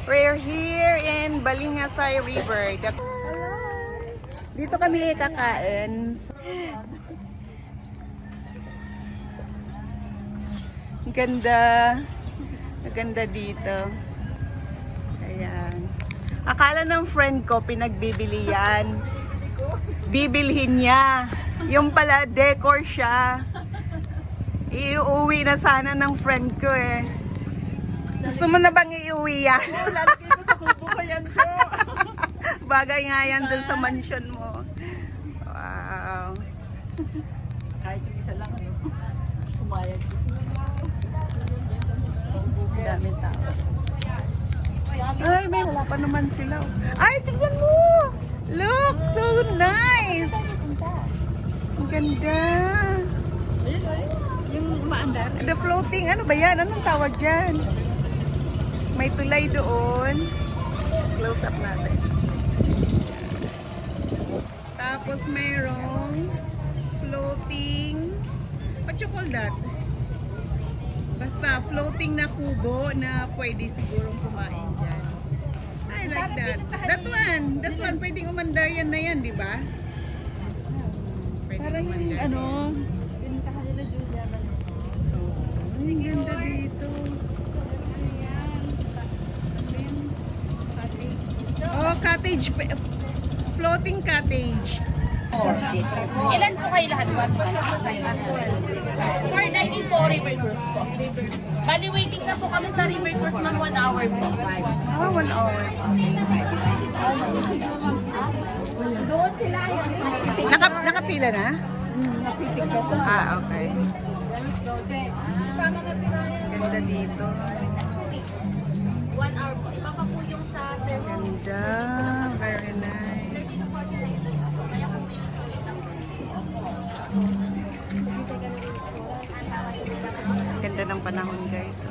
We're here in Balingasay River. Dito kami kakain. Ganda. Ganda dito. Ayan. Akala ng friend ko pinagbibili yan. Bibilhin niya. Yung pala decor siya. Iuwi na sana ng friend ko eh. Gusto mo na bang iuwi yan? Oo, lalagay ko sa kubo ko yan, Jo. Bagay nga yan dun sa mansion mo. Wow. Kahit yung isa lang, ano, pumayag ko. Daming tao. Ay, may wala pa naman sila. Ay, tingnan mo! Look, so nice! Ang ganda. Yung umaandar. The floating, ano ba yan? Anong tawag dyan? May tulay doon. Close up natin. Tapos mayroong floating. What you call that? Basta floating na kubo na pwede sigurong kumain dyan. I like that. That one, pwedeng umandar yan na yan, di ba? Pwedeng Parang yung umandar ano, yan. pinuntahan nila Julia. Ang ganda dito. Oh, cottage. Floating cottage. Ilan po kayo lahat? 494 River Cruise po. Bali, waiting na po kami sa River Cruise, ma'am, 1 hour po. Oh, 1 hour. Doon sila. Nakapila na? Ah, okay. Sama na sila. Ganda dito. 1 hour po. Iba pa po yung sa service. Ganda. Very nice. Ganda ng panahon, guys.